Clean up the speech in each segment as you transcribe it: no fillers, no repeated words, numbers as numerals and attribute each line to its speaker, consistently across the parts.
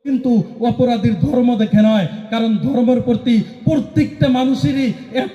Speaker 1: কিন্তু অপরাধীর ধর্ম দেখে নয়, কারণ ধর্মের প্রতি প্রত্যেকটা মানুষেরই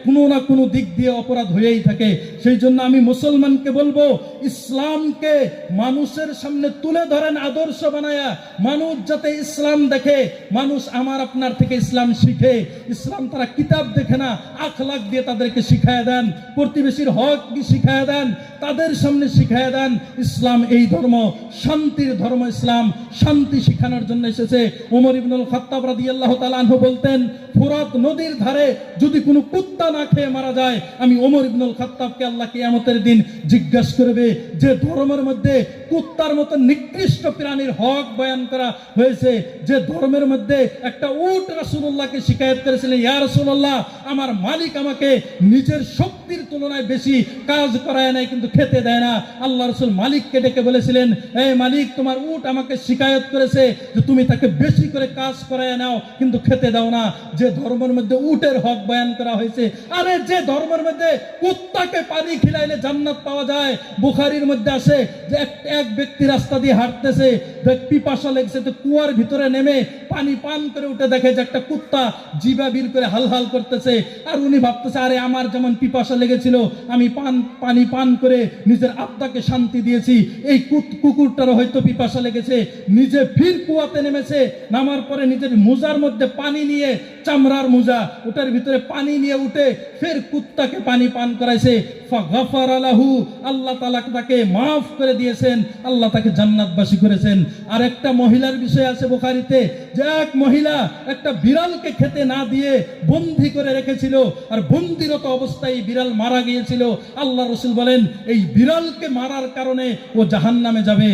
Speaker 1: কোনো না কোনো দিক দিয়ে অপরাধ হয়েই থাকে। সেই জন্য আমি মুসলমানকে বলবো, ইসলামকে মানুষের সামনে তুলে ধরেন আদর্শ বানায়া, মানুষ যাতে ইসলাম দেখে, মানুষ আমার আপনার থেকে ইসলাম শিখে। ইসলাম তারা কিতাব দেখে না, আখলাক দিয়ে তাদেরকে শিখায় দেন, প্রতিবেশীর হক কি শিখায় দেন, তাদের সামনে শিখায় দেন। ইসলাম এই ধর্ম শান্তির ধর্ম, ইসলাম শান্তি শিখানোর জন্য এসেছে। ওমর ইবনুল খাত্তাব রাদিয়াল্লাহু তাআলা আনহু বলতেন, ফুরাত নদীর ধারে যদি কোনো কুত্তা না খেয়ে মারা যায়, আমি ওমর ইবনুল খাত্তাবকে আল্লাহ কিয়ামতের দিন জিজ্ঞাসা করবে যে ধর্মের মধ্যে কুত্তার মতো নিকৃষ্ট প্রাণীর হক বয়ান করা হয়েছে, যে ধর্মের মধ্যে একটা উট রাসূলুল্লাহকে শিকায়ত করেছিলেন, ইয়া রাসূলুল্লাহ, আমার মালিক আমাকে নিজের শক্তির তুলনায় বেশি কাজ করায় নাই, কিন্তু খেতে দেয় না। আল্লাহ রাসূল মালিককে ডেকে বলেছিলেন, এই মালিক, তোমার উট আমাকে শিকায়ত করেছে যে তুমি তাকে বেশি করে কাজ করায় নাও, কিন্তু খেতে দাও না। যে ধর্মের মধ্যে উটের হক বয়ান করা হয়েছে, আরে যে ধর্মের মধ্যে কুত্তাকে পানি খিলাইলে জান্নাত পাওয়া যায়। বুখারীর মধ্যে আছে যে এক ব্যক্তি রাস্তা দিয়ে হাঁটতেছে, পিপাসা লেগেছে, তো কুয়ার ভিতরে নেমে পানি পান করে উঠে দেখে যে একটা কুত্তা জিবা বের করে হালহাল করতেছে। আর উনি ভাবতেছে, আরে আমার যেমন পিপাসা লেগেছিল, আমি পানি পান করে নিজের আত্মাকে শান্তি দিয়েছি, এই কুকুরটারও হয়তো পিপাসা লেগেছে। নিজে ফির কুয়াতে নেমেছে, নামার পরে নিজের মোজার মধ্যে পানি নিয়ে, চামড়ার মোজা, ওটার ভিতরে পানি নিয়ে উঠে ফের কুত্তাকে পানি পান করাইছে। ফাগাফারা লাহু, আল্লাহ তাআলা তাকে মাফ করে দিয়েছেন, আল্লাহ তাকে জান্নাতবাসী করেছেন। আর একটা মহিলার বিষয় আছে বুখারীতে, যে এক মহিলা একটা বিড়ালকে খেতে না দিয়ে বন্দী করে রেখেছিল, আর বন্দিরত অবস্থায় বিড়াল মারা গিয়েছিল। আল্লাহ রাসূল বলেন, এই বিড়ালকে মারার কারণে ও জাহান্নামে যাবে।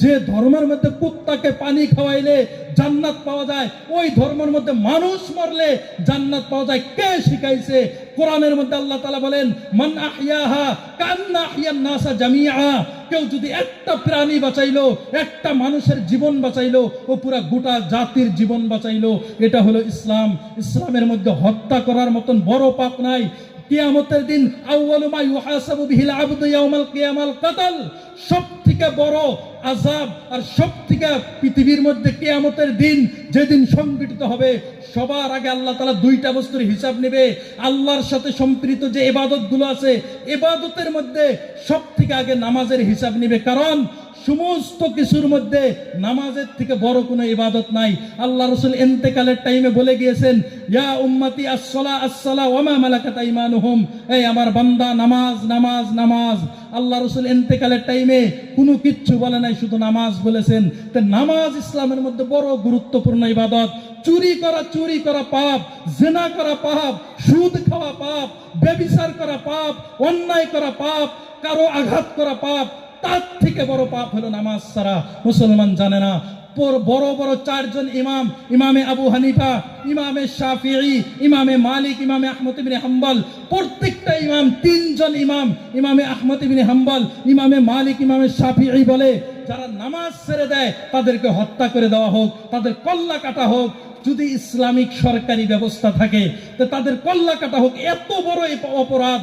Speaker 1: যে ধর্মের মধ্যে কুত্তাকে পানি খাওয়াইলে জান্নাত পাওয়া যায়, ওই ধর্মের মধ্যে মানুষ মরলে জান্নাত পাওয়া যায়। কে শিখাইছে? কোরআনের মধ্যে আল্লাহ তাআলা বলেন, মান আহইয়াহা কান্না আহইয়ান নাসা জামিআ। কেউ যদি একটা প্রাণী বাঁচাইলো, একটা মানুষের জীবন বাঁচাইলো, ও পুরা গোটা জাতির জীবন বাঁচাইলো। এটা হলো ইসলাম। ইসলামের মধ্যে হত্যা করার মতন বড় পাপ নাই। কিয়ামতের দিন আউয়ালু মা ইউহাসাবু বিহিল আবদু ইয়াউমাল কিয়ামাল কতল, সবথেকে বড় আযাব আর সবথেকে পৃথিবীর মধ্যে কিয়ামতের দিন যেদিন সংঘটিত হবে, সবার আগে আল্লাহ তাআলা দুইটা বস্তুর হিসাব নেবে। আল্লাহর সাথে সম্পৃক্ত যে ইবাদতগুলো আছে, ইবাদতের মধ্যে সবথেকে আগে নামাজের হিসাব নেবে, কারণ সমস্ত কিছুর মধ্যে নামাজের থেকে বড় কোনো ইবাদত নাই। আল্লাহ রাসূল ইন্তেকালের টাইমে বলে গিয়েছেন, ইয়া উম্মতি আস-সালা আস-সালা ওয়া মা মালাকাত আইমানুহুম, এই আমার বান্দা, নামাজ নামাজ নামাজ। আল্লাহ রাসূল ইন্তেকালের টাইমে কোনো কিচ্ছু বলে নাই, শুধু নামাজ বলেছেন। তো নামাজ ইসলামের মধ্যে বড় গুরুত্বপূর্ণ ইবাদত। চুরি করা পাপ, জিনা করা পাপ, সুদ খাওয়া পাপ, ব্যভিচার করা পাপ, অন্যায় করা পাপ, কারো আঘাত করা পাপ, তার থেকে বড় পাপ হলো নামাজ ছাড়া। মুসলমান জানে না। বড় বড় চারজন ইমাম, ইমামে আবু হানিফা, ইমামে শাফিঈ, ইমামে মালিক, ইমামে আহমদ ইবনে হাম্বল, প্রত্যেকটা ইমাম, তিনজন ইমাম, ইমামে আহমদ ইবনে হাম্বল, ইমামে মালিক, ইমামে শাফিঈ বলে, যারা নামাজ ছেড়ে দেয় তাদেরকে হত্যা করে দেওয়া হোক, তাদের কল্লা কাটা হোক। যদি ইসলামিক সরকারি ব্যবস্থা থাকে তো তাদের কল্লা কাটা হোক। এত বড় অপরাধ।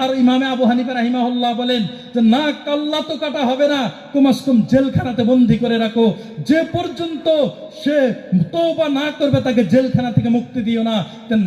Speaker 1: আর ইমামে আবু হানিফা রাহিমাহুল্লাহ বলেন যে না, কল্লা তো কাটা হবে না, কমস কম জেলখানাতে বন্দী করে রাখো, যে পর্যন্ত সে তওবা না করবে তাকে জেলখানা থেকে মুক্তি দিও না।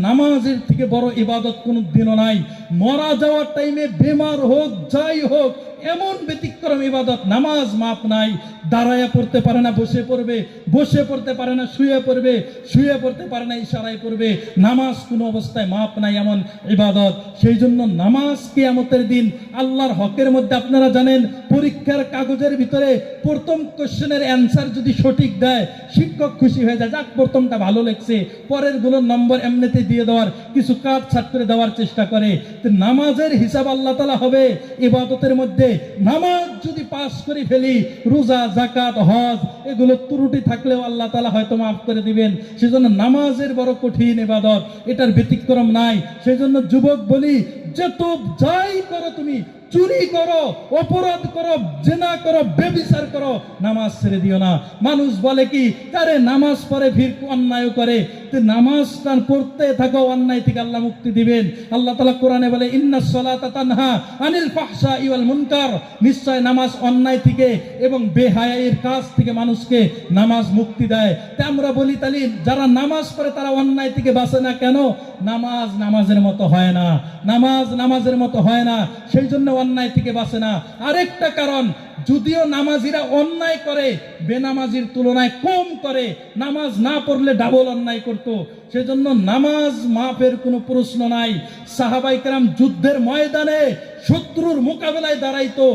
Speaker 1: নামাজের থেকে বড় ইবাদত কোনো দিনও নাই। মরা যাওয়ার টাইমে বেমার হোক, যাই হোক, এমন ব্যতিক্রম ইবাদত, নামাজ মাপ নাই। দাঁড়ায়া পড়তে পারে না, বসে পড়বে, বসে পড়তে পারে না, শুয়ে পড়বে, শুয়ে পড়তে পারে না, ইশারায় পড়বে। নামাজ কোনো অবস্থায় মাপ নাই, এমন ইবাদত। সেই জন্য নামাজ কিয়ামতের দিন আল্লাহর হকের মধ্যে, আপনারা জানেন পরীক্ষার কাগজের ভিতরে প্রথম কোশ্চেনের অ্যান্সার যদি সঠিক দেয়, শিক্ষক খুশি হয়ে যায়, যাক প্রথমটা ভালো লেগছে, পরের গুলোর নম্বর এমনিতে দিয়ে দেওয়ার, কিছু কাটছাট করে দেওয়ার চেষ্টা করে। তো নামাজের হিসাব আল্লাহ তাআলা হবে ইবাদতের মধ্যে। নামাজ যদি পাস করে ফেলি, রোজা, যাকাত, হজ, এগুলো ত্রুটি থাকলেও আল্লাহ তাআলা হয়তো মাফ করে দিবেন। সেজন্য নামাজের বড় কঠিন ইবাদত, এটার ব্যতিক্রম নাই। সেজন্য যুবক বলি, যে তো যাই করো, তুমি চুরি করো, অপরাধ করো, জিনা করো, ব্যভিচার করো, নামাজ ছেড়ে দিও না। মানুষ বলে কি, আরে নামাজ পড়ে ফির অন্যায় করে, নামাজটা পড়তে থাকো, অন্যায় থেকে আল্লাহ মুক্তি দিবেন। আল্লাহ তাআলা কোরআনে বলে ইন্নাস সালাতা তানহা আনিল ফাহশাই ওয়াল মুনকার, নিশ্চয় নামাজ অন্যায় থেকে এবং বেহায়াইয়ের কাজ থেকে মানুষকে নামাজ মুক্তি দেয়। তাই আমরা বলি তাহলে যারা নামাজ পড়ে তারা অন্যায় থেকে বাঁচে না কেন? নামাজ নামাজের মতো হয় না, নামাজ নামাজের মতো হয় না, সেই জন্য অন্যায় থেকে বাঁচে না। আরেকটা কারণ, যদিও নামাজিরা অন্যায় করে বেনামাজির তুলনায় কম করে, নামাজ না পড়লে ডাবল অন্যায় করত, সেজন্য নামাজ মাফের কোনো প্রশ্ন নাই। সাহাবায়ে কেরাম যুদ্ধের ময়দানে শত্রুর মোকাবেলায় দাঁড়াইতো,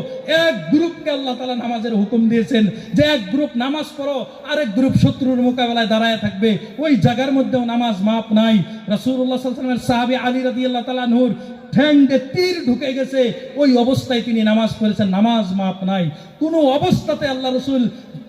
Speaker 1: এক গ্রুপকে আল্লাহ তাআলা নামাজের হুকুম দিয়েছেন যে এক গ্রুপ নামাজ পড়ো, আরেক গ্রুপ শত্রুর মোকাবেলায় দাঁড়ায় থাকবে, ওই জায়গার মধ্যেও নামাজ মাপ নাই। রাসূলুল্লাহ সাল্লাল্লাহু আলাইহি ওয়াসাল্লামের সাহাবী আলী রাদিয়াল্লাহু তাআলা আনহুর ঠ্যাংয়ে তীর ঢুকে গেছে, ওই অবস্থায় তিনি নামাজ পড়েছেন, নামাজ মাপ নাই। কোনো অবস্থাতে আল্লাহ রসুল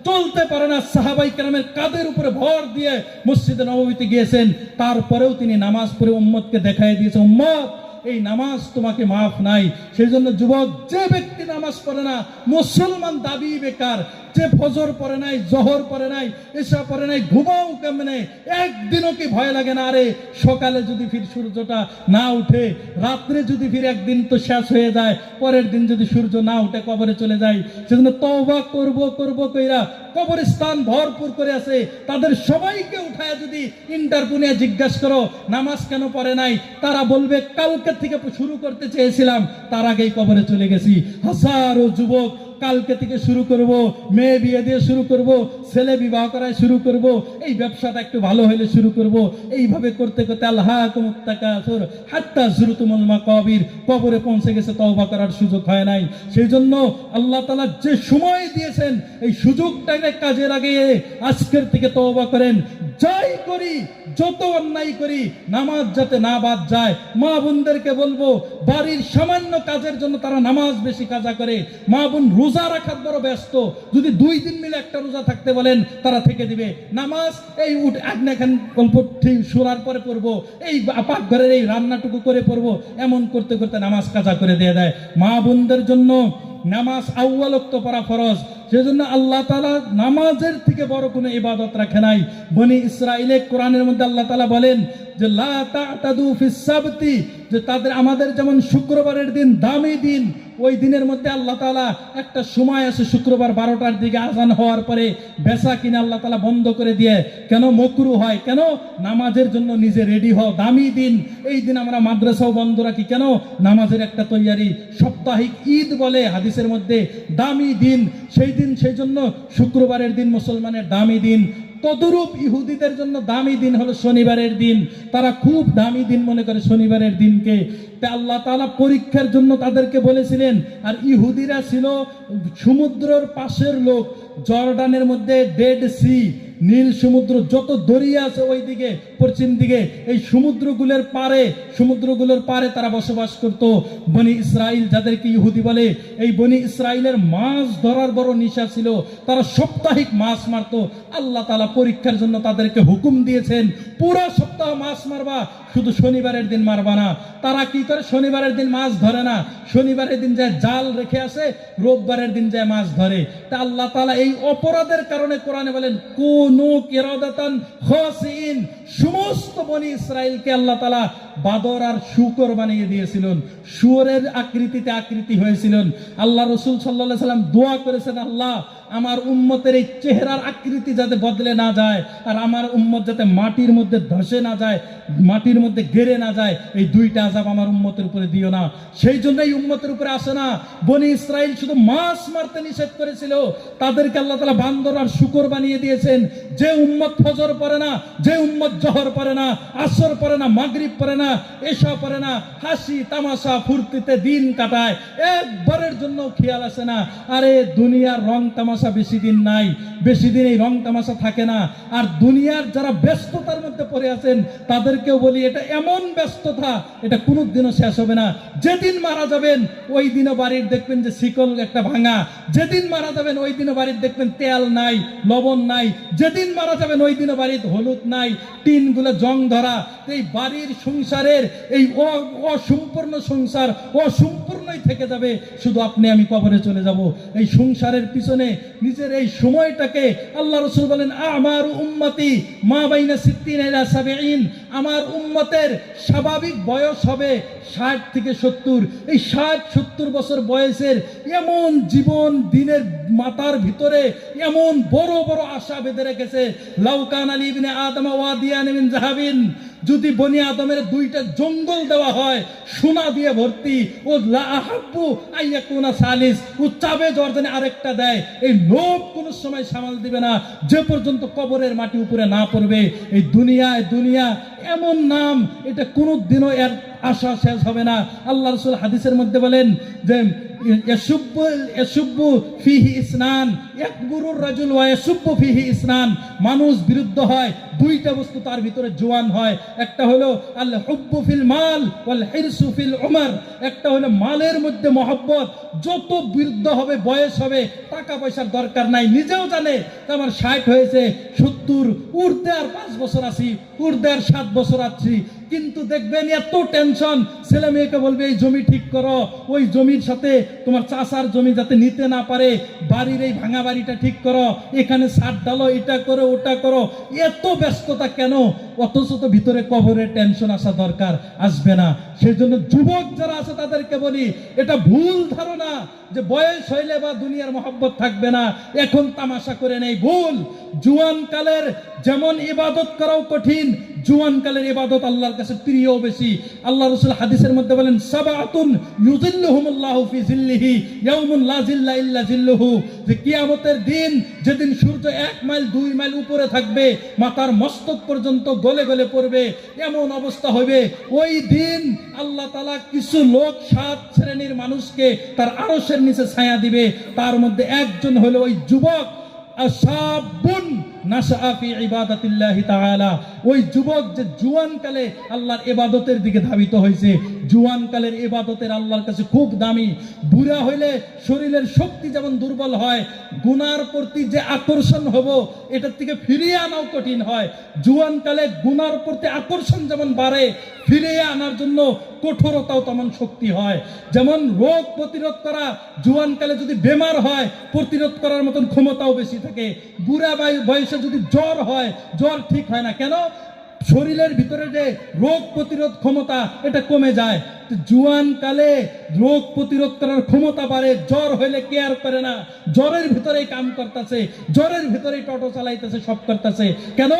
Speaker 1: চলতে পারে না, সাহাবায়ে কেরামের কাঁধের উপরে ভর দিয়ে মসজিদে নববীতে গিয়েছেন, তারপরেও তিনি নামাজ পড়ে উম্মতকে দেখাই দিয়েছে, উম্মত এই নামাজ তোমাকে মাফ নাই। সেই জন্য যুবক, যে ব্যক্তি নামাজ পড়ে না মুসলমান দাবি বেকার। যে ফজর পড়ে নাই, জোহর পড়ে নাই, এশা পড়ে নাই, ঘুমাও কেমনে? একদিনও কি ভয় লাগে না? আরে সকালে যদি ফির সূর্যটা না উঠে, রাত্রে যদি ফির একদিন তো শেষ হয়ে যায়, পরের দিন যদি সূর্য না উঠে কবরে চলে যায়। সেজন্য তওবা করব করব কইরা কবরস্থান ভরপুর করে আছে, তাদের সবাইকে উঠায় যদি ইন্টারভিউ নিয়ে জিজ্ঞাসা করো নামাজ কেন পড়ে নাই, তারা বলবে কালকে থেকে শুরু করতে চেয়েছিলাম, তার আগেই কবরে চলে গেছি। হাজারো যুবক কালকে থেকে শুরু করব, মেয়ে বিয়ে দিয়ে শুরু করব, ছেলে বিবাহ করায় শুরু করব, এই ব্যবসাটা একটু ভালো হলে শুরু করব, এইভাবে করতে করতে আল্লাহকুমুত তাকাসুর হাত্তা যুরতুমুল মাকাবির, কবরে পৌঁছে গেছে, তওবা করার সুযোগ হয় নাই। সেই জন্য আল্লাহ তাআলা যে সময় দিয়েছেন এই সুযোগটাকে কাজে লাগিয়ে আজকের থেকে তওবা করেন। যাই করি, যত অন্যায় করি, নামাজ যাতে না বাদ যায়। মা বোনদেরকে বলবো, বাড়ির সামান্য কাজের জন্য তারা নামাজ বেশি কাজা করে। মা বোন রোজা রাখার বড় ব্যস্ত, যদি 2 দিন মিলে একটা রোজা থাকতে বলেন তারা থেকে দিবে। নামাজ এই আগ্নেখান গল্প ঠিক শোনার পরে পড়বো, এই পাকঘরের এই রান্নাটুকু করে পড়বো, এমন করতে করতে নামাজ কাজা করে দিয়ে দেয়। মা বোনদের জন্য নামাজ আউয়াল ওয়াক্ত পড়া ফরজ। সেজন্য আল্লাহ তাআলা নামাজের থেকে বড় কোনো ইবাদত রাখে নাই। বনি ইসরাইলে কোরআনের মধ্যে আল্লাহ তাআলা বলেন যে লা তা'তাদু ফিস সাবতি, যে তাদের আমাদের যেমন শুক্রবারের দিন দামি দিন, ওই দিনের মধ্যে আল্লাহ তাআলা একটা সময় আছে শুক্রবার 12টার দিকে আজান হওয়ার পরে বেচা কিনা আল্লাহ তাআলা বন্ধ করে দিয়ে। কেন মাকরু হয়? কেন? নামাজের জন্য নিজে রেডি হও, দামি দিন। এই দিন আমরা মাদ্রাসাও বন্ধ রাখি, কেন? নামাজের একটা তৈয়ারি। সাপ্তাহিক ঈদ বলে হাদিসের মধ্যে, দামি দিন সেই দিন, সেই জন্য শুক্রবারের দিন মুসলমানের দামি দিন। তদরূপ ইহুদিদের জন্য দামি দিন হলো শনিবারের দিন, তারা খুব দামি দিন মনে করে শনিবারের দিনকে। তাই আল্লাহ তাআলা পরীক্ষার জন্য তাদেরকে বলেছিলেন। আর ইহুদিরা ছিল সমুদ্রের পাশের লোক, জর্ডানের মধ্যে ডেড সি, নীল সমুদ্র, যত দরিয়া আছে ওই দিকে পশ্চিম দিকে, এই সমুদ্রগুলোর পারে তারা বসবাস করত। বনি ইসরাইল যাদেরকে ইহুদি বলে, এই বনি ইসরাইলের মাছ ধরার বড় নেশা ছিল, তারা সাপ্তাহিক মাছ মারত। আল্লাহ তাআলা পরীক্ষার জন্য তাদেরকে হুকুম দিয়েছেন পুরো সপ্তাহ মাছ মারবা, শুধু শনিবারের দিন মারবা না। তারা কি করে? শনিবারের দিন মাছ ধরে না, শনিবারের দিন যায় জাল রেখে আসে, রোববারের দিন যায় মাছ ধরে। তা আল্লাহ তাআলা এই অপরাধের কারণে কোরআনে বলেন কুনু কিরাদাতান খাসিন, সমস্ত বনি ইসরাইলকে আল্লাহ তাআলা বাদর আর শুকর বানিয়ে দিয়েছিলেন, শুয়োরের আকৃতি হয়েছিলেন। আল্লাহ রাসূল সাল্লাল্লাহু আলাইহি সাল্লাম দোয়া করেছেন, আল্লাহ আমার উম্মতের এই চেহারার আকৃতি যাতে বদলে না যায়, আর আমার উম্মত যাতে মাটির মধ্যে ধসে না যায়, মাটির মধ্যে গেড়ে না যায়, এই 2টা আযাব আমার উম্মতের উপরে দিও না। সেই জন্য এই উম্মতের উপরে আসে না। বনি ইসরাইল শুধু মাছ মারতে নিষেধ করেছিল, তাদেরকে আল্লাহ তাআলা বান্দর আর শুকর বানিয়ে দিয়েছেন। যে উম্মত ফজর পড়ে না, যে উম্মত জোহর পড়ে না, আসর পড়ে না, মাগরিব পড়ে না, এশা পড়ে না, হাসি তামাশা ফুর্তিতে দিন কাটায়, একবারের জন্য খেয়াল আসে না, আরে দুনিয়ার রং তামাশা বেশি দিন নাই, বেশি দিন এই রং তামাশা থাকে না। আর দুনিয়ার যারা ব্যস্ততার মধ্যে পড়ে আছেন তাদেরকেও বলি, এটা এমন ব্যস্ততা, এটা কোনোদিনও শেষ হবে না। যেদিন মারা যাবেন ওই দিনও বাড়ির দেখবেন যে শিকল একটা ভাঙা, যেদিন মারা যাবেন ওই দিনও বাড়ির দেখবেন তেল নাই, লবণ নাই, যেদিন মারা যাবেন ওই দিনও বাড়ির হলুদ নাই, টিনগুলো জং ধরা। এই বাড়ির সংসার সংসারের এই অসম্পূর্ণ সংসার অসম্পূর্ণই থেকে যাবে, শুধু আপনি আমি কবরে চলে যাব। এই সংসারের পিছনে নিজের এই সময়টাকে আল্লাহ রাসূল বলেন, আমার উম্মতি মা বাইনা সিত্তিন ইলা সাবঈন, আমার উম্মতের স্বাভাবিক বয়স হবে 60 থেকে 70। এই 60-70 বছর বয়সের এমন জীবন দিনের মাথার ভিতরে এমন বড় বড় আশা বেঁধে রেখেছে, লাউ কানা লি ইবনে আদম ওয়াদিয়ান মিন যাহাবিন, যদি বনি আদমের 2টা জঙ্গল দেওয়া হয় সোনা দিয়ে ভর্তি, ও লা আহাব্বু আইয়াকুনা সালিস, ও চাবে জর্দানে আরেকটা দেয়। এই লোভ কোনো সময় সামাল দিবে না যে পর্যন্ত কবরের মাটি উপরে না পড়বে। এই দুনিয়া এমন নাম, এটা কোনো দিনও এর আশা শেষ হবে না। আল্লাহ রাসূল হাদিসের মধ্যে বলেন যে ইয়াসুব্বু ফিহি ইসনান, ইয়াকবুরুর রাজুল ওয়া ইয়াসুব্বু ফিহি ইসনান, মানুষ বিরুদ্ধ হয় 2টা বস্তু তার ভিতরে জোয়ান হয়। একটা হলো আল হুব্বু ফিল মাল ওয়াল হিরসু ফিল উমর, একটা হলো মালের মধ্যে মহব্বত। যত বিরুদ্ধ হবে, বয়স হবে, টাকা পয়সার দরকার নাই, নিজেও জানে আমার 60 হয়েছে, 70 উর্ধে আর 5 বছর আছি, উর্ধে আর 7 বছর আছি, কিন্তু দেখবেন এত টেনশন, ছেলে মেয়েকে বলবে এই জমি ঠিক করো, ওই জমির সাথে তোমার চাষার জমি যাতে নিতে না পারে, বাড়ির এই ভাঙা বাড়িটা ঠিক করো, এখানে ছাদ ডালো, এটা করো ওটা করো, এত ব্যস্ততা কেন? অথচ তো ভিতরে কবরের টেনশন আসা দরকার, আসবে না। সেই জন্য যুবক যারা আছে তাদেরকে বলি, এটা ভুল ধারণা যে বয়স হইলে বা দুনিয়ার মহব্বত থাকবে না, এখন তামাশা করে নেই, ভুল। জুয়ান কালের যেমন ইবাদত করাও কঠিন, জুয়ান কালের ইবাদত আল্লাহর কাছে প্রিয় বেশি। আল্লাহ রাসূল হাদিসের মধ্যে বলেন, সাবাতুন ইউযিল্লুহুমুল্লাহু ফি জিল্লিহি ইয়াউমুন লা জিল্লা ইল্লা জিল্লুহু, যে কিয়ামতের দিন যেদিন সূর্য 1 মাইল 2 মাইল উপরে থাকবে, মাথার মস্তক পর্যন্ত গলে গলে পড়বে, এমন অবস্থা হবে। ওই দিন আল্লাহ তাআলা কিছু লোক 7 শ্রেণীর মানুষকে তার আরশের নিচে ছায়া দিবে, তার মধ্যে একজন হলো ওই যুবক আশাবুন নাশআ ফি ইবাদাতিল্লাহি তাআলা, ওই যুবক যে জুয়ান কালে আল্লাহর ইবাদতের দিকে ধাবিত হয়েছে। জুয়ান কালের ইবাদতের আল্লাহর কাছে খুব দামি। বুড়া হইলে শরীরের শক্তি যেমন দুর্বল হয়, গুনার প্রতি যে আকর্ষণ হব এটার থেকে ফিরিয়ে আনাও কঠিন হয়। জুয়ান কালে গুনার প্রতি আকর্ষণ যেমন বাড়ে, ফিরিয়ে আনার জন্য কঠোরতাও তেমন শক্তি হয়। যেমন রোগ প্রতিরোধ করা জুয়ান কালে যদি বেমার হয়, প্রতিরোধ করার মতন ক্ষমতাও বেশি থাকে। বুড়া বয়সে যদি জ্বর হয়, জ্বর ঠিক হয় না কেন? শরীরের ভিতরে যে রোগ প্রতিরোধ ক্ষমতা এটা কমে যায়। জুয়ান কালে রোগ প্রতিরোধ করার ক্ষমতা বাড়ে, জ্বর হইলে কেয়ার করে না, জ্বরের ভিতরেই কাম করতেছে, জ্বরের ভিতরেই টোটো চালাইতেছে, সব করতেছে। কেন?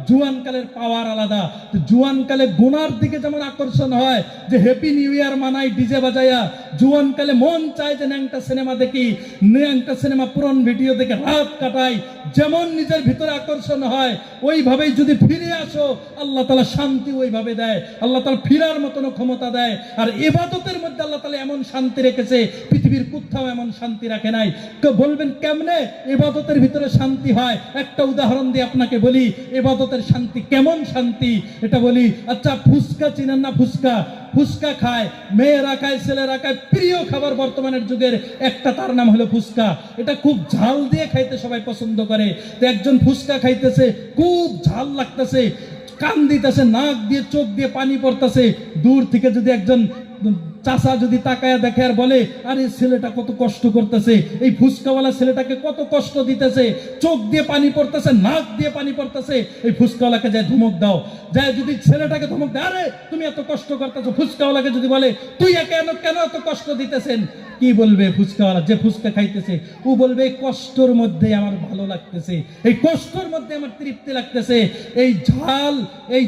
Speaker 1: জুয়ান কালের পাওয়ার আলাদা। জুয়ান কালে গুনার দিকে যেমন আকর্ষণ হয়, যে হ্যাপি নিউ ইয়ার মানাই ডিজে বাজাইয়া, জুয়ান কালে মন চায় যে ন্যাংটা সিনেমা দেখি, ন্যাংটা সিনেমা পুরন ভিডিও দেখে রাত কাটাই, যেমন নিজের ভিতরে আকর্ষণ হয় ওইভাবেই যদি ফিরে আসো, আল্লাহ তাআলা শান্তি ওইভাবে দেয়, আল্লাহ তাআলা ফিরার মতন ক্ষমতা দেয়। আর ইবাদতের মধ্যে আল্লাহ তাআলা এমন শান্তি রেখেছে, পৃথিবীর কোথাও এমন শান্তি রাখে নাই। কেউ বলবেন কেমনে ইবাদতের ভিতরে শান্তি হয়? একটা উদাহরণ দিয়ে আপনাকে বলি, ইবাদতের শান্তি কেমন শান্তি এটা বলি। আচ্ছা, ফুচকা চিনেন না? ফুচকা খায় মেয়েরা, খায় ছেলেরা, খায়। প্রিয় খাবার বর্তমানের যুগের একটা, তার নাম হলো ফুচকা। এটা খুব ঝাল দিয়ে খাইতে সবাই পছন্দ করে। তো একজন ফুচকা খাইতেছে, খুব ঝাল লাগতেছে, কান দিতেছে, নাক দিয়ে চোখ দিয়ে পানি পড়তেছে। দূর থেকে যদি একজন চাচা যদি তাকায়া দেখে আর বলে, আরে ছেলেটা কত কষ্ট করতেছে, এই ফুচকাওয়ালা ছেলেটাকে কত কষ্ট দিতেছে, চোখ দিয়ে পানি পড়তেছে, নাক দিয়ে পানি পড়তেছে, এই ফুচকাওয়ালাকে যায় ধমক দাও। যায় যদি ছেলেটাকে ধমক দেয়, আরে তুমি এত কষ্ট করতেছো, ফুচকাওয়ালাকে যদি বলে তুই কেন এত কষ্ট দিতেছেন, কি বলবে ফুচকাওয়ালা? যে ফুচকা খাইতেছে ও বলবে কষ্টর মধ্যে আমার ভালো লাগতেছে, এই কষ্টর মধ্যে আমার তৃপ্তি লাগতেছে। এই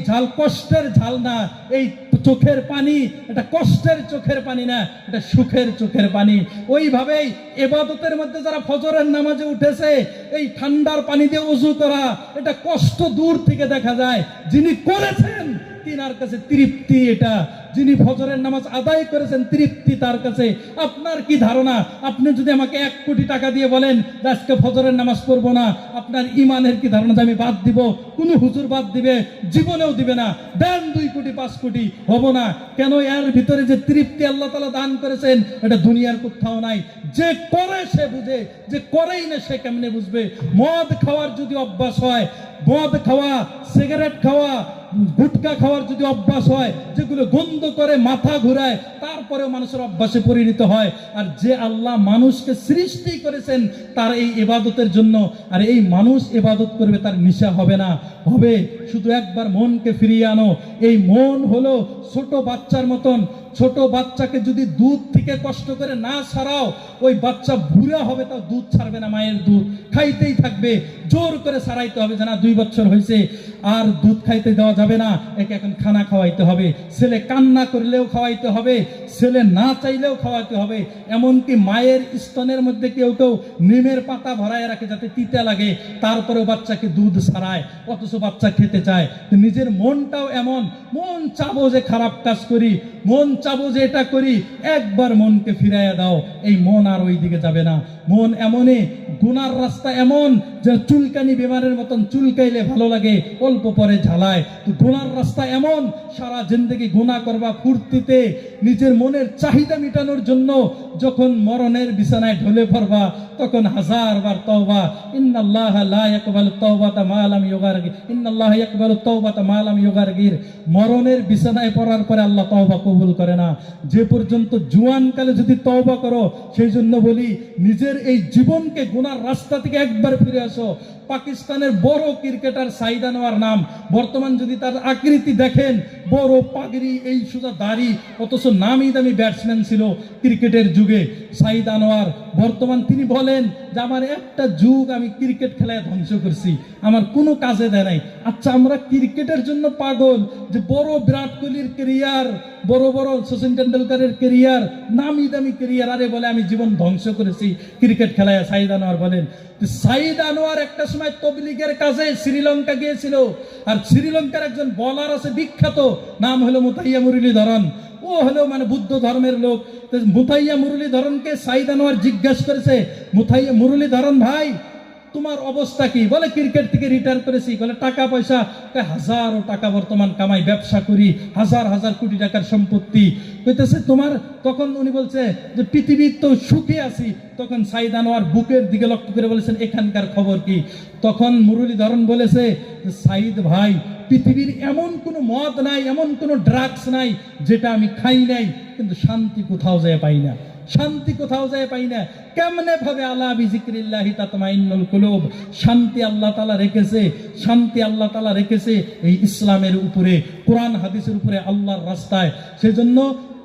Speaker 1: ঝাল কষ্টের ঝাল না, এই চোখের পানি এটা কষ্টের চোখের পানি না, এটা সুখের চোখের পানি। ওইভাবেই ইবাদতের মধ্যে যারা ফজরের নামাজে উঠেছে, এই ঠান্ডার পানি দিয়ে ওযু করা, এটা কষ্ট দূর থেকে দেখা যায়। যিনি করেছেন তিনার কাছে তৃপ্তি এটা, যিনি ফজরের নামাজ আদায় করেছেন তৃপ্তি তার কাছে। আপনার কি ধারণা? আপনি যদি আমাকে 1 কোটি টাকা দিয়ে বলেন আজকে ফজরের নামাজ পড়বো না, আপনার ইমানের কি ধারণা যে আমি বাদ দিব? কোন হুজুর বাদ দিবে? জীবনেও দিবে না। দেন 2 কোটি 5 কোটি, হব না। কেন? এর ভিতরে যে তৃপ্তি আল্লাহ তাআলা দান করেছেন এটা দুনিয়ার কোথাও নাই। যে করে সে বুঝে, যে করেই না সে কেমনে বুঝবে? মদ খাওয়ার যদি অভ্যাস হয়, মদ খাওয়া, সিগারেট খাওয়া, গুটকা খাওয়ার যদি অভ্যাস হয়, যেগুলো গন্ধ করে, মাথা ঘুরায়, তারপরেও মানুষের অভ্যাসে পরিণত হয়। আর যে আল্লাহ মানুষকে সৃষ্টি করেছেন তার এই ইবাদতের জন্য, আর এই মানুষ ইবাদত করবে, তার নেশা হবে না, হবে শুধু একবার মনকে ফিরিয়ে আনো। এই মন হলো ছোট বাচ্চার মতন। ছোট বাচ্চাকে যদি দুধ থেকে কষ্ট করে না ছাড়াও, ওই বাচ্চা বুড়া হবে, তাও দুধ ছাড়বে না, মায়ের দুধ খাইতেই থাকবে। জোর করে ছাড়াইতে হবে, জানা 2 বছর হয়েছে আর দুধ খাইতে দেওয়া যাবে না, একে এখন খানা খাওয়াইতে হবে। ছেলে কান্না করলেও খাওয়াইতে হবে, ছেলে না চাইলেও খাওয়াইতে হবে। এমনকি মায়ের স্তনের মধ্যে কেউ কেউ নিমের পাতা ভরায় রাখে যাতে তিতা লাগে, তারপরেও বাচ্চাকে দুধ ছাড়ায়, অথচ বাচ্চা খেতে চায়। নিজের মনটাও এমন, মন চাবো যে খারাপ কাজ করি, মন চাবো যে এটা করি, একবার মনকে ফিরাইয়া দাও, এই মন আর ওই দিকে যাবে না। মন এমনই, গুনার রাস্তা এমন যে চুলকানি বিমানের মতন, চুলকাইলে ভালো লাগে, অল্প পরে ঝালায়। তো গুনার রাস্তা এমন, সারা জিন্দেগি গুনাহ করবা ফুর্তিতে, নিজের মনের চাহিদা মেটানোর জন্য। যখন মরণের বিছানায় ঢলে পড়বা, তখন 1000 বার তওবা। ইন্নাল্লাহা লা ইয়াকবালু তাওবাতা মা লাম ইউগারগির, ইন্নাল্লাহা ইয়াকবালু তাওবাতা মা লাম ইউগারগির। মরণের বিছানায় পড়ার পরে আল্লাহ তওবা কবুল করে না, যে পর্যন্ত জুয়ানকালে যদি তওবা করো। সেই জন্য বলি, নিজের এই জীবনকে গুনার রাস্তা থেকে একবার ফিরে আসো। পাকিস্তানের বড় ক্রিকেটার সাইদ আনোয়ার নাম, বর্তমান যদি তার আকৃতি দেখেন, বড় পাগড়ি, এই সোজা দাড়ি, অথচ নামি দামি ব্যাটসম্যান ছিল ক্রিকেটের যুগে সাইদ আনোয়ার। বর্তমান তিনি বলেন যে আমার একটা যুগ আমি ক্রিকেট খেলায় ধ্বংস করছি, আমার কোনো কাজে দেয় নাই। আচ্ছা, আমরা ক্রিকেটের জন্য পাগল, যে বড় বিরাট কোহলির কেরিয়ার, বড় বড় সচিন টেন্ডুলকারের কেরিয়ার, নামি দামি কেরিয়ার, আরে বলে আমি জীবন ধ্বংস করেছি ক্রিকেট খেলায়। সাইদ আনোয়ার বলেন, সাইদ আনোয়ার একটা সময় তবলিগের কাজে শ্রীলঙ্কা গিয়েছিল, আর শ্রীলঙ্কার একজন বলার আছে বিখ্যাত, নাম হলো মুতাইয়া মুরলীধরন। ও হলো মানে বুদ্ধ ধর্মের লোক। মুতাইয়া মুরলীধরনকে সাইদ আনোয়ার জিজ্ঞাসা করেছে, মুতাইয়া মুরলীধরন ভাই, তোমার অবস্থা কি? বলে ক্রিকেট থেকে রিটায়ার করেছি। বলে টাকা পয়সা? হাজারো টাকা বর্তমান কামাই, ব্যবসা করি, হাজার হাজার কোটি টাকার সম্পত্তি। কইতেছে তোমার? তখন উনি বলছে যে পৃথিবীর তো সুখে আছি। তখন সাইদ আনোয়ার বুকের দিকে লক্ষ্য করে বলেছেন, এখানকার খবর কি? তখন মুরলীধরন বলেছে, সাইদ ভাই, পৃথিবীর এমন কোনো মদ নাই, এমন কোনো ড্রাগস নাই যেটা আমি খাই নাই, কিন্তু শান্তি কোথাও যায় পাই না, শান্তি কোথাও যায় পাই না। কেমনে ভাবে? আলা বিজিক্রিল্লাহি তাতমাইন্নুল কুলুব। শান্তি আল্লাহ তাআলা রেখেছে, শান্তি আল্লাহ তাআলা রেখেছে এই ইসলামের উপরে, কোরআন হাদিসের উপরে, আল্লাহর রাস্তায়। সেজন্য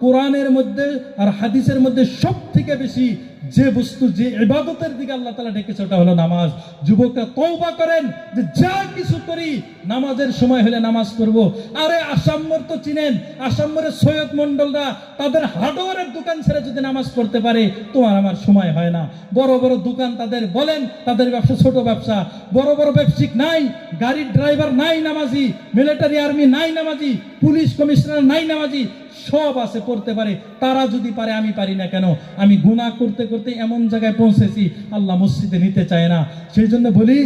Speaker 1: কোরআনের মধ্যে আর হাদিসের মধ্যে সব থেকে বেশি যে বস্তু, যে ইবাদতের দিকে আল্লাহ তাআলা ডেকেছে, ওটা হলো নামাজ। যুবকরা তওবা করেন যে যা কিছু করি নামাজের সময় হলে নামাজ করব। আরে আসাম্মর তো চিনেন, আসাম্মরের সৈয়দ মন্ডলরা তাদের হার্ডওয়্যারের দোকান ছেড়ে যদি নামাজ পড়তে পারে, তোমার আমার সময় হয় না। বড় বড় দোকান তাদের, বলেন তাদের ব্যবসা ছোট ব্যবসা, বড় বড় ব্যবসায়িক নাই, গাড়ির ড্রাইভার নাই নামাজি, মিলিটারি আর্মি নাই নামাজি, পুলিশ কমিশনার নাই নামাজি, সব আছে, পড়তে পারে। তারা যদি পারে, আমি পারি না কেন? আমি গুনাহ করতে করতে এমন জায়গায় পৌঁছেছি, আল্লাহ মসজিদে নিতে চায় না। সেই জন্য বলি,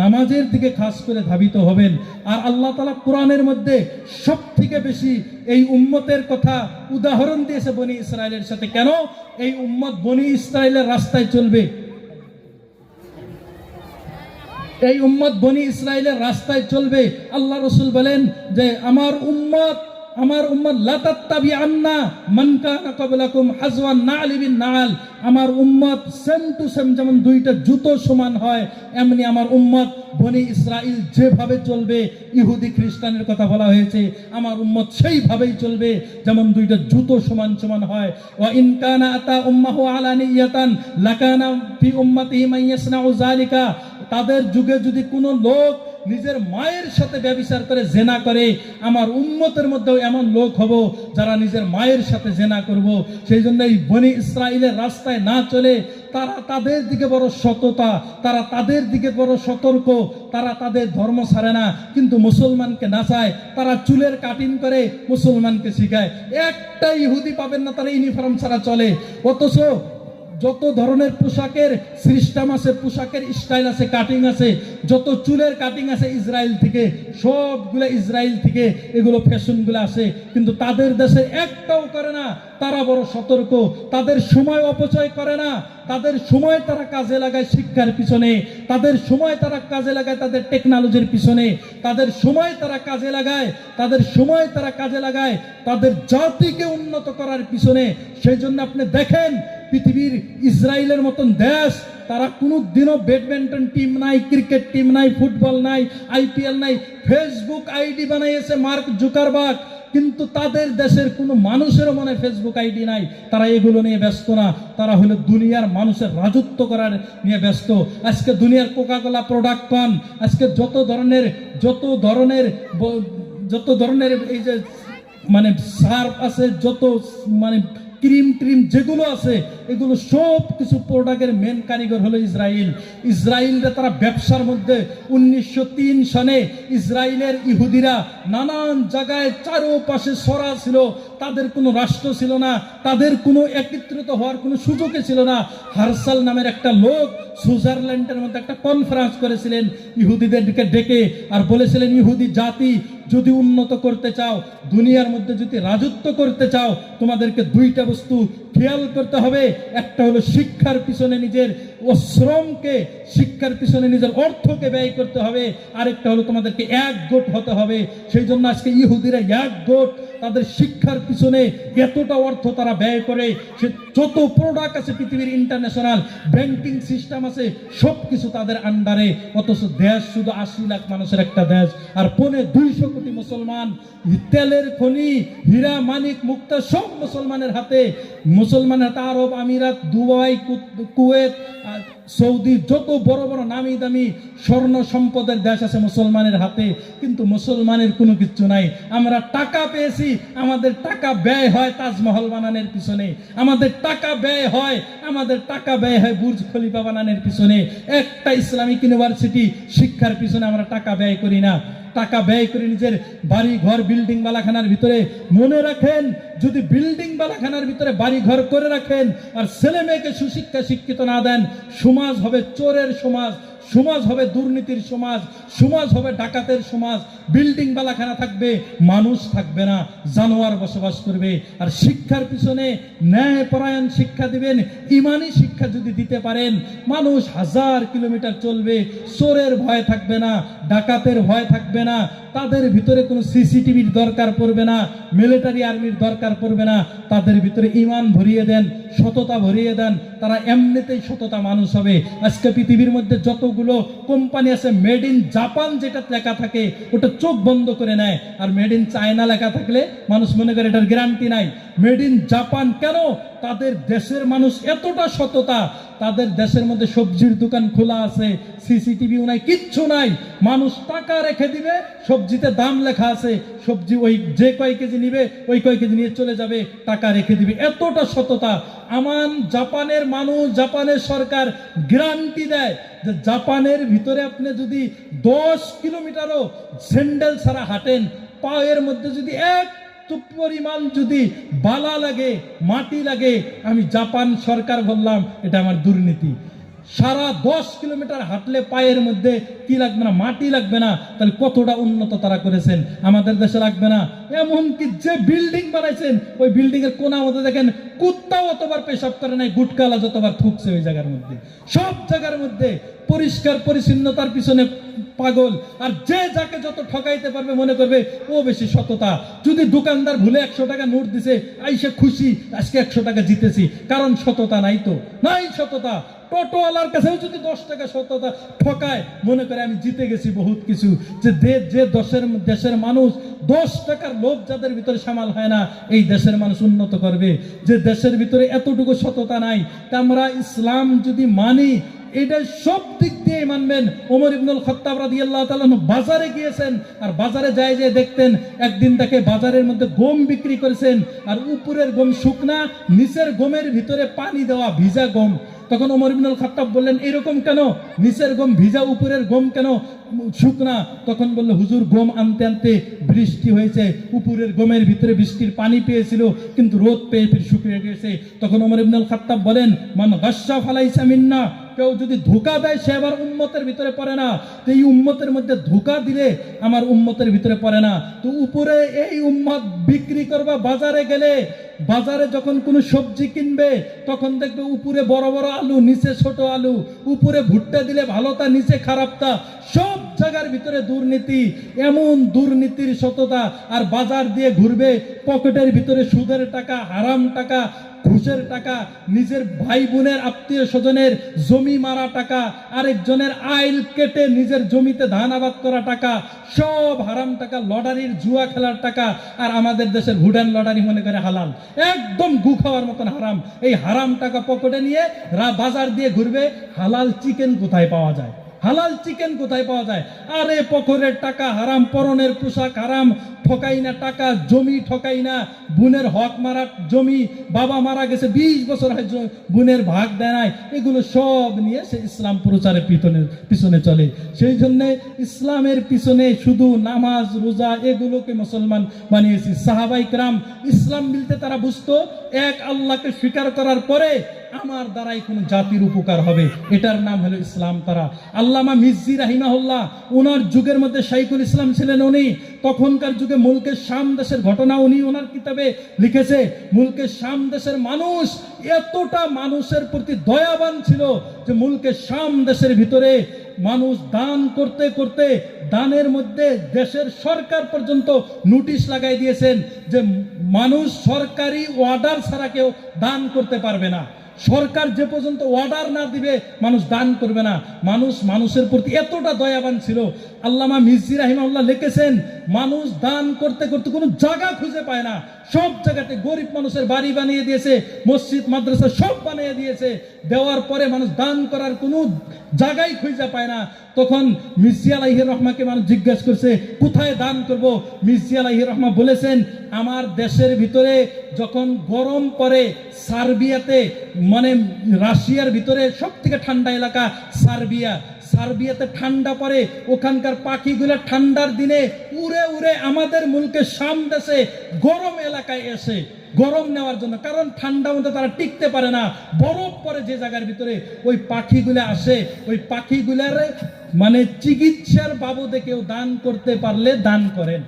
Speaker 1: নামাজের দিকে খাস করে ধাবিত হবেন। আর আল্লাহ তাআলা কোরআনের মধ্যে সব থেকে বেশি এই উম্মতের কথা উদাহরণ দিয়েছে বনি ইসরায়েলের সাথে। কেন? এই উম্মত বনি ইসরায়েলের রাস্তায় চলবে, এই উম্মত বনি ইসরায়েলের রাস্তায় চলবে। আল্লাহ রাসূল বলেন যে আমার উম্মত লা তাত্তাবিআন্না মান কানা ক্বাবলাকুম হাযওয়ান না'লি বিন না'ল। আমার উম্মত সেম টু সেম, যেমন দুইটা জুতো সমান হয়, এমনি আমার উম্মত বনি ইসরাইল যেভাবে চলবে, ইহুদি খ্রিস্টানের কথা বলা হয়েছে, আমার উম্মত সেইভাবেই চলবে, যেমন দুইটা জুতো সমান সমান হয়। ওয়া ইন কানা আতা উম্মাহু আলানিয়াতান লাকানা ফি উম্মতিহি মান ইয়াসনাউ যালিকা। তাদের যুগে যদি কোনো লোক নিজের মায়ের সাথে ব্যভিচার করে, জেনা করে, আমার উম্মতের মধ্যেও এমন লোক হব যারা নিজের মায়ের সাথে জেনা করব। সেই জন্য এই বনি ইসরাইলের রাস্তায় না চলে, তারা তাদের দিকে বড় সততা, তারা তাদের দিকে বড় সতর্ক, তারা তাদের ধর্ম ছাড়ে না, কিন্তু মুসলমানকে নাচায়। তারা চুলের কাটিং করে মুসলমানকে শিখায়। একটা ইহুদি পাবেন না তারা ইউনিফর্ম ছাড়া চলে। অথচ যত ধরনের পোশাকের সিস্টেম আছে, পোশাকের স্টাইল আছে, কাটিং আছে, যত চুলের কাটিং আছে ইসরায়েল থেকে, সবগুলো ইসরায়েল থেকে এগুলো ফ্যাশনগুলো আসে। কিন্তু তাদের দেশে একটাও করে না। তারা বড় সতর্ক, তাদের সময় অপচয় করে না, তাদের সময় তারা কাজে লাগায় শিক্ষার পিছনে, তাদের সময় তারা কাজে লাগায় তাদের টেকনোলজির পিছনে, তাদের সময় তারা কাজে লাগায়, তাদের সময় তারা কাজে লাগায় তাদের জাতিকে উন্নত করার পিছনে। সেই জন্য আপনি দেখেন পৃথিবীর ইসরায়েলের মতন দেশ, তারা কোনো দিনও ব্যাডমিন্টন টিম নাই, ক্রিকেট টিম নাই, ফুটবল নাই, আইপিএল নাই, ফেসবুক আইডি বানাইছে মার্ক জুকারবার্গ, কিন্তু তাদের দেশের কোনো মানুষেরও মনে ফেসবুক আইডি নাই। তারা এগুলো নিয়ে ব্যস্ত না, তারা হলো দুনিয়ার মানুষের রাজত্ব করার নিয়ে ব্যস্ত। আজকে দুনিয়ার কোকাকোলা প্রোডাক্ট পান, আজকে যত ধরনের এই যে মানে সার্ফ আছে, যত মানে ক্রিম ট্রিম যেগুলো আছে, এগুলো সব কিছু প্রোডাক্টের মেন কারিগর হলো ইসরায়েল। ইসরায়েলরা তারা ব্যবসার মধ্যে 1903 সনে ইসরায়েলের ইহুদিরা নানান জায়গায় চারোপাশে ছড়া ছিল, তাদের কোনো রাষ্ট্র ছিল না, তাদের কোনো একত্রিত হওয়ার কোনো সুযোগই ছিল না। হার্সাল নামের একটা লোক সুইজারল্যান্ডের মধ্যে একটা কনফারেন্স করেছিলেন ইহুদিদেরকে ডেকে, আর বলেছিলেন ইহুদি জাতি যদি উন্নত করতে চাও, দুনিয়ার মধ্যে যদি রাজত্ব করতে চাও, তোমাদেরকে দুইটা বস্তু খেয়াল করতে হবে। একটা হলো শিক্ষার পিছনে নিজের শ্রমকে, শিক্ষার পিছনে নিজের অর্থকে ব্যয় করতে হবে, আরেকটা হলো তোমাদেরকে একজোট হতে হবে। সেই জন্য আজকে ইহুদিরা একজোট, তাদের শিক্ষার পিছনে এতটা অর্থ তারা ব্যয় করে, সে যত প্রোডাক্ট আছে পৃথিবীর ইন্টারন্যাশনাল ব্যাংকিং সিস্টেম আছে সব কিছু তাদের আন্ডারে। অথচ দেশ শুধু 80 লাখ মানুষের একটা দেশ, আর 250 কোটি মুসলমান। তেলের খনি, হীরা মানিক মুক্তা সব মুসলমানের হাতে। মুসলমানের হাতে আরব আমিরাত, দুবাই, কুয়েত, সৌদি, যত বড় বড় নামি দামি স্বর্ণ সম্পদের দেশ আছে মুসলমানের হাতে, কিন্তু মুসলমানের কোনো কিচ্ছু নাই। আমরা টাকা পেয়েছি, আমাদের টাকা ব্যয় হয় তাজমহল বানানোর পিছনে, আমাদের টাকা ব্যয় হয় বুর্জ খলিফা বানানোর পিছনে। একটা ইসলামিক ইউনিভার্সিটি শিক্ষার পিছনে আমরা টাকা ব্যয় করি না। টাকা ব্যয় করে নিজের বাড়ি ঘর বিল্ডিং বালাখানার ভিতরে। মনে রাখেন, যদি বিল্ডিং বালাখানার ভিতরে বাড়ি ঘর করে রাখেন আর ছেলে মেয়েকে সুশিক্ষা শিক্ষিত না দেন, সমাজ হবে চোরের সমাজ, সমাজ হবে দুর্নীতির সমাজ, সমাজ হবে ডাকাতের সমাজ। বিল্ডিং বালাখানা থাকবে, মানুষ থাকবে না, জানোয়ার বসবাস করবে। আর শিক্ষার পিছনে ন্যায়পরায়ণ শিক্ষা দিবেন, ইমানি শিক্ষা যদি দিতে পারেন, মানুষ 1000 কিলোমিটার চলবে, চোরের ভয় থাকবে না, ডাকাতের ভয় থাকবে না, তাদের ভিতরে কোনো সিসিটিভির দরকার পড়বে না, মিলিটারি আর্মির দরকার পড়বে না। তাদের ভিতরে ঈমান ভরিয়ে দেন, সততা ভরিয়ে দেন, তারা এমনিতেই সততা মানুষ হবে। আজকে পৃথিবীর মধ্যে যতগুলো কোম্পানি আছে, মেড ইন জাপান যেটা লেখা থাকে ওটা চোখ বন্ধ করে নেয়, আর মেড ইন চায়না লেখা থাকলে মানুষ মনে করে এটার গ্যারান্টি নাই। মেড ইন জাপান কেন? তাদের দেশের মানুষ এতটা সততা, তাদের দেশের মধ্যে সবজির দোকান খোলা আছে, সিসিটিভিও নাই, কিচ্ছু নাই, মানুষ টাকা রেখে দিবে, সবজিতে দাম লেখা আছে, সবজি ওই যে কয় কেজি নিবে ওই কয় কেজি নিয়ে চলে যাবে, টাকা রেখে দিবে, এতটা সততা। জাপানের মানুষ, জাপানের সরকার গ্যারান্টি দেয় যে জাপানের ভিতরে আপনি যদি 10 কিলোমিটারও স্যান্ডেল ছাড়া হাঁটেন, পায়ের মধ্যে যদি এক পরিমাণ যদি বালা লাগে, মাটি লাগে, আমি জাপান সরকার বললাম এটা আমার দুর্নীতি। সারা 10 কিলোমিটার হাঁটলে পায়ের মধ্যে কি লাগবে না? মাটি লাগবে না। তাহলে কতটা উন্নত তারা করেছেন, আমাদের দেশে লাগবে না? এমনকি যে বিল্ডিং বানাইছেন, ওই বিল্ডিং এর কোনা মধ্যে দেখেন কুত্তাও অতবার পেশাব করে নাই, গুটকালা যতবার থুকছে ওই জায়গার মধ্যে। সব জায়গার মধ্যে পরিষ্কার পরিচ্ছন্নতার পিছনে পাগল। আর যে যাকে যত ঠকাইতে পারবে মনে করবে ও বেশি সততা। যদি দোকানদার ভুলে 100 টাকা নোট দিছে, আইসে খুশি, আজকে 100 টাকা জিতেছি, কারণ সততা নাই, তো নাই সততা। টোটোওয়ালার কাছেও যদি 10 টাকা সততা ঠকায়, মনে করে আমি জিতে গেছি বহুত কিছু। যে দেশের মানুষ 10 টাকার লোভ যাদের ভিতরে সামাল হয় না, এই দেশের মানুষ উন্নত করবে। যে দেশের ভিতরে এতটুকু সততা নাই, তা আমরা ইসলাম যদি মানি, এটা সব দিক দিয়ে মানবেন। ওমর ইবনুল খাত্তাব রাদিয়াল্লাহু তাআলা বাজারে গিয়েছেন, আর বাজারে যায় দেখতেন একদিন তাকে বাজারের মধ্যে গম বিক্রি করেছেন, আর উপরের গম শুকনা, নিচের গমের ভিতরে পানি দেওয়া ভিজা গম। তখন ওমর ইবনুল খাত্তাব বললেন, এরকম কেন, নিচের গম ভিজা উপরের গম কেন শুকনা? তখন বলল, হুজুর গম আনতে আনতে বৃষ্টি হয়েছে, উপরের গমের ভিতরে বৃষ্টির পানি পেয়েছিল কিন্তু রোদ পেয়ে ফির শুকিয়ে গেছে। তখন ওমর ইবনুল খাত্তাব বলেন, মান গাশশা ফালাইসা মিন্না, কেউ যদি ধোঁকা দেয় সে আবার উম্মতের ভিতরে পড়ে না। তো এই উম্মতের মধ্যে ধোঁকা দিলে আমার উম্মতের ভিতরে পড়ে না। তো উপরে এই উম্মত বিক্রি করবা, বাজারে গেলে, বাজারে যখন কোনো সবজি কিনবে তখন দেখবে উপরে বড় বড় আলু, নিচে ছোট আলু, উপরে ভুট্টা দিলে ভালোটা, নিচে খারাপটা, সব জায়গার ভিতরে দুর্নীতি, এমন দুর্নীতির সততা। আর বাজার দিয়ে ঘুরবে, পকেটের ভিতরে সুদের টাকা, হারাম টাকা, ঘুষের টাকা, নিজের ভাই বোনের আত্মীয় স্বজনের জমি মারা টাকা, আরেকজনের আইল কেটে নিজের জমিতে ধান আবাদ করা টাকা, সব হারাম টাকা, লটারির জুয়া খেলার টাকা। আর আমাদের দেশের ভুটান লটারি মনে করে হালাল, একদম গু খাওয়ার মতন হারাম। এই হারাম টাকা পকেটে নিয়ে বাজার দিয়ে ঘুরবে। হালাল চিকেন কোথায় পাওয়া যায়? হালাল চিকেন কোথায় পাওয়া যায়? আরে পকেটের টাকা হারাম, পরনের পোশাক হারাম, ঠকাই না টাকা, জমি ঠকাই না, বোনের হক মারা জমি, বাবা মারা গেছে 20 বছর হয় বোনের ভাগ দেয় নাই, এগুলো সব নিয়ে সে ইসলাম প্রচারের পিছনে চলে। সেই জন্য ইসলামের পিছনে শুধু নামাজ রোজা এগুলোকে মুসলমান বানিয়েছি। সাহাবায়ে কেরাম ইসলাম মিলতে তারা বুঝতো এক আল্লাহকে স্বীকার করার পরে আমার দ্বারাই কোন জাতির উপকার হবে, এটার নাম হলো ইসলাম। তারা আল্লামা মিজ্জি রাহিমাহুল্লাহ, ওনার যুগের মধ্যে শাইখুল ইসলাম ছিলেন উনি। তখনকার যুগে মুলকে শাম দেশের ঘটনা উনি ওনার কিতাবে লিখেছে। মুলকে শাম দেশের মানুষ এতটা মানুষের প্রতি দয়াবান ছিল যে মুলকে শাম দেশের ভিতরে মানুষ দান করতে করতে দানের মধ্যে দেশের সরকার পর্যন্ত নোটিশ লাগাই দিয়েছেন যে মানুষ সরকারি অর্ডার ছাড়া কেউ দান করতে পারবে না। সরকার যে পর্যন্ত অর্ডার না দিবে মানুষ দান করবে না। মানুষ মানুষের প্রতি এতটা দয়াবান ছিল। আল্লামা মিজ্জি রাহিমাহুল্লাহ লিখেছেন, মানুষ দান করতে করতে কোনো জায়গা খুঁজে পায় না, সব জায়গাতে গরিব মানুষের বাড়ি বানিয়ে দিয়েছে, মসজিদ মাদ্রাসা সব বানিয়ে দিয়েছে। দেওয়ার পরে মানুষ দান করার কোনো জায়গায় খুঁজে পায় না। তখন মিজ্জি আলাইহির রহমাকে মানুষ জিজ্ঞাসা করছে, কোথায় দান করব? মিজ্জি আলাইহির রহমা বলেছেন, আমার দেশের ভিতরে যখন গরম পড়ে, সার্বিয়াতে মানে রাশিয়ার ভিতরে সব থেকে ঠান্ডা এলাকা সার্বিয়াতে ঠান্ডা পড়ে, ওখানকার পাখিগুলো ঠান্ডার দিনে উড়ে উড়ে আমাদের মুলকে শাম দেশে গরম এলাকায় এসে গরম নেওয়ার জন্য, কারণ ঠান্ডা মধ্যে তারা টিকতে পারে না, বরফ পড়ে যে জায়গার ভিতরে, ওই পাখিগুলো আসে। ওই পাখিগুলার মানে চিকিৎসার বাবদে কেউ দান করতে পারলে দান করেন,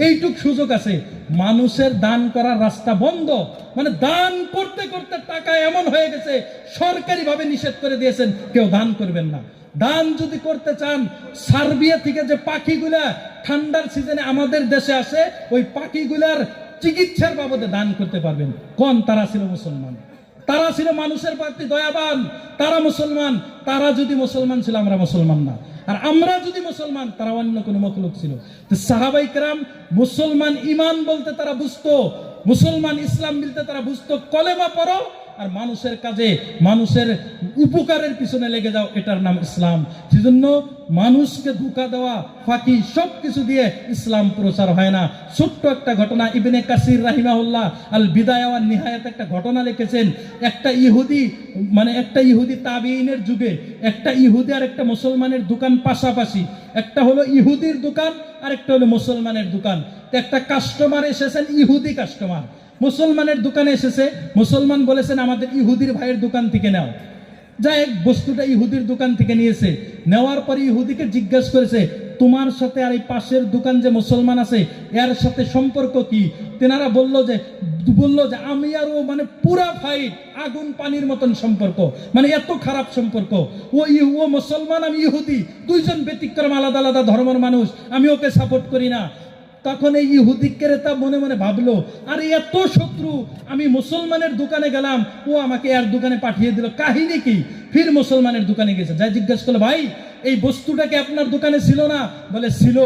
Speaker 1: এইটুক সুযোগ আছে। মানুষের দান করার রাস্তা বন্ধ, মানে দান করতে করতে টাকা এমন হয়ে গেছে সরকারি ভাবে নিষেধ করে দিয়েছেন, কেউ দান করবেন না। দান যদি করতে চান, সার্বিয়া থেকে যে পাখিগুলা ঠান্ডার সিজনে আমাদের দেশে আসে, ওই পাখিগুলার চিকিৎসার বাবদে দান করতে পারবেন। কোন তারা ছিল মুসলমান, তারা ছিল মানুষের প্রতি দয়াবান, তারা মুসলমান। তারা যদি মুসলমান ছিল, আমরা মুসলমান না। আর আমরা যদি মুসলমান, তারা অন্য কোনো মতলব ছিল। তো সাহাবায়ে কেরাম মুসলমান ইমান বলতে তারা বুঝতো, মুসলমান ইসলাম বলতে তারা বুঝতো কলেমা পড়ো আর মানুষের কাজে, মানুষের উপকারের পিছনে লেগে যাও, এটার নাম ইসলাম। সেজন্য মানুষকে ধোঁকা দেওয়া, ফাঁকি সব কিছু দিয়ে ইসলাম প্রচার হয় না। ছোট্ট একটা ঘটনা, ইবনে কাসির রাহিমাহুল্লাহ আল বিদায়া ওয়ান নিহায়াত একটা ঘটনা লিখেছেন। একটা ইহুদি তাবিঈনের যুগে একটা ইহুদি আর একটা মুসলমানের দোকান পাশাপাশি, একটা হলো ইহুদির দোকান আর একটা হলো মুসলমানের দোকান। তো একটা কাস্টমার এসেছেন, ইহুদি কাস্টমার মুসলমানের দোকানে এসেছে। মুসলমান বলেছেন, আমাদের ইহুদির ভাইয়ের দোকান থেকে নাও। যাই হোক, বস্তুটা ইহুদির দোকান থেকে নিয়েছে। নেওয়ার পরে ইহুদিকে জিজ্ঞাসা করেছে, তোমার সাথে আর এই পাশের দোকান যে মুসলমান আছে এর সাথে সম্পর্ক কি? তেনারা বলল যে আমি আর ও মানে পুরা ফাইট, আগুন পানির মতন সম্পর্ক, মানে এত খারাপ সম্পর্ক। ও মুসলমান, আমি ইহুদি, দুইজন ব্যতিক্রম, আলাদা আলাদা ধর্মের মানুষ, আমি ওকে সাপোর্ট করি না। তখন এই ইহুদি ক্রেতা মনে মনে ভাবলো, আরে এত শত্রু, আমি মুসলমানের দোকানে গেলাম, ও আমাকে এর দোকানে পাঠিয়ে দিল, কাহিনী কি? ফির মুসলমানের দোকানে গেছে, যাই জিজ্ঞাসা করলো, ভাই এই বস্তুটা কি আপনার দোকানে ছিল না? বলে ছিল।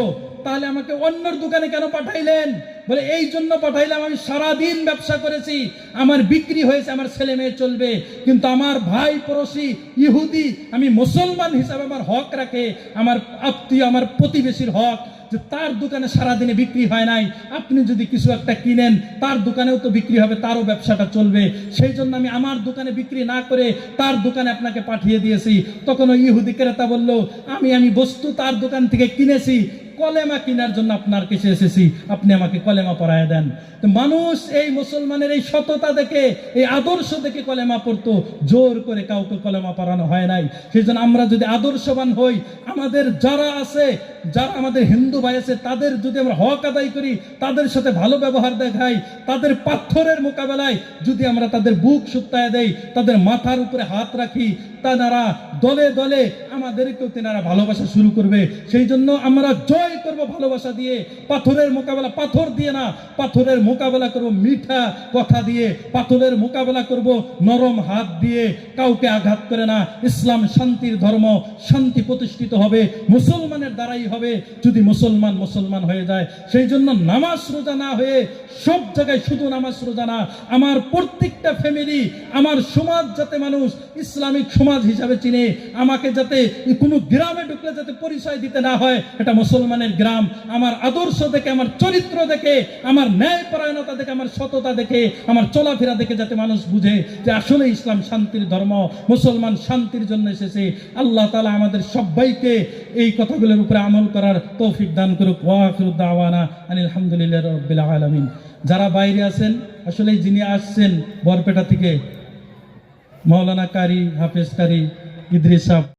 Speaker 1: তাহলে আমাকে অন্যর দোকানে কেন পাঠাইলেন? বলে এই জন্য পাঠাইলাম, আমি সারাদিন ব্যবসা করেছি, আমার বিক্রি হয়েছে, আমার ছেলে মেয়ে চলবে, কিন্তু আমার ভাই পড়োশি ইহুদি, আমি মুসলমান হিসাবে আমার হক রাখে, আমার আত্মীয়, আমার প্রতিবেশীর হক যে তার দোকানে সারাদিনে বিক্রি হয় নাই, আপনি যদি কিছু একটা কিনেন তার দোকানেও তো বিক্রি হবে, তারও ব্যবসাটা চলবে। সেই জন্য আমি আমার দোকানে বিক্রি না করে তার দোকানে আপনাকে পাঠিয়ে দিয়েছি। তখন ওই ইহুদি ক্রেতা বলল, আমি বস্তু তার দোকান থেকে কিনেছি, কলেমা কেনার জন্য আপনার কাছে এসেছি, আপনি আমাকে কলেমা পড়ায় দেন। তো মানুষ এই মুসলমানের এই সততা দেখে, এই আদর্শ দেখে কলেমা পড়তো, জোর করে কাউকে কলেমা পড়ানো হয় নাই। সেই জন্য আমরা যদি আদর্শবান হই, আমাদের যারা আছে, যারা আমাদের হিন্দু ভাই আছে, তাদের যদি আমরা হক আদায় করি, তাদের সাথে ভালো ব্যবহার দেখাই, তাদের পাথরের মোকাবেলায় যদি আমরা তাদের বুক শুকতায় দেই, তাদের মাথার উপরে হাত রাখি, তারা দলে দলে আমাদেরকেও তেনারা ভালোবাসা শুরু করবে। সেই জন্য আমরা জয় করব ভালোবাসা দিয়ে, পাথরের মোকাবেলা পাথর দিয়ে না, পাথরের মোকাবেলা করব মিঠা কথা দিয়ে, পাথরের মোকাবেলা করব নরম হাত দিয়ে, কাউকে আঘাত করে না। ইসলাম শান্তির ধর্ম, শান্তি প্রতিষ্ঠিত হবে মুসলমানের দ্বারাই হবে, যদি মুসলমান হয়ে যায়। সেই জন্য নামাজ রোজা না হয়ে সব জায়গায় শুধু নামাজ রোজা না, আমার প্রত্যেকটা ফ্যামিলি, আমার সমাজ যাতে মানুষ ইসলামিক সমাজ হিসাবে চিনে, আমাকে যাতে কোনো গ্রামে ঢুকলে যাতে পরিচয় দিতে না হয় এটা মুসলমানের গ্রাম। আমার আদর্শ দেখে, আমার চরিত্র দেখে, আমার ন্যায়পরায়ণতা দেখে, আমার সততা দেখে, আমার চলাফেরা দেখে যাতে মানুষ বুঝে যে আসলে ইসলাম শান্তির ধর্ম, মুসলমান শান্তির জন্য এসেছে। আল্লাহ তাআলা আমাদের সবাইকে এই কথাগুলোর উপরে আমল করার তৌফিক দান করুক। ওয়া আখিরু দাওয়ানা আনিল হামদুলিল্লাহি রাব্বিল আলামিন। যারা বাইরে আছেন, আসলে যিনি আসছেন বরপেটা থেকে, মাওলানা কারি, হাফেজ কারি ইদ্রিস সাহেব।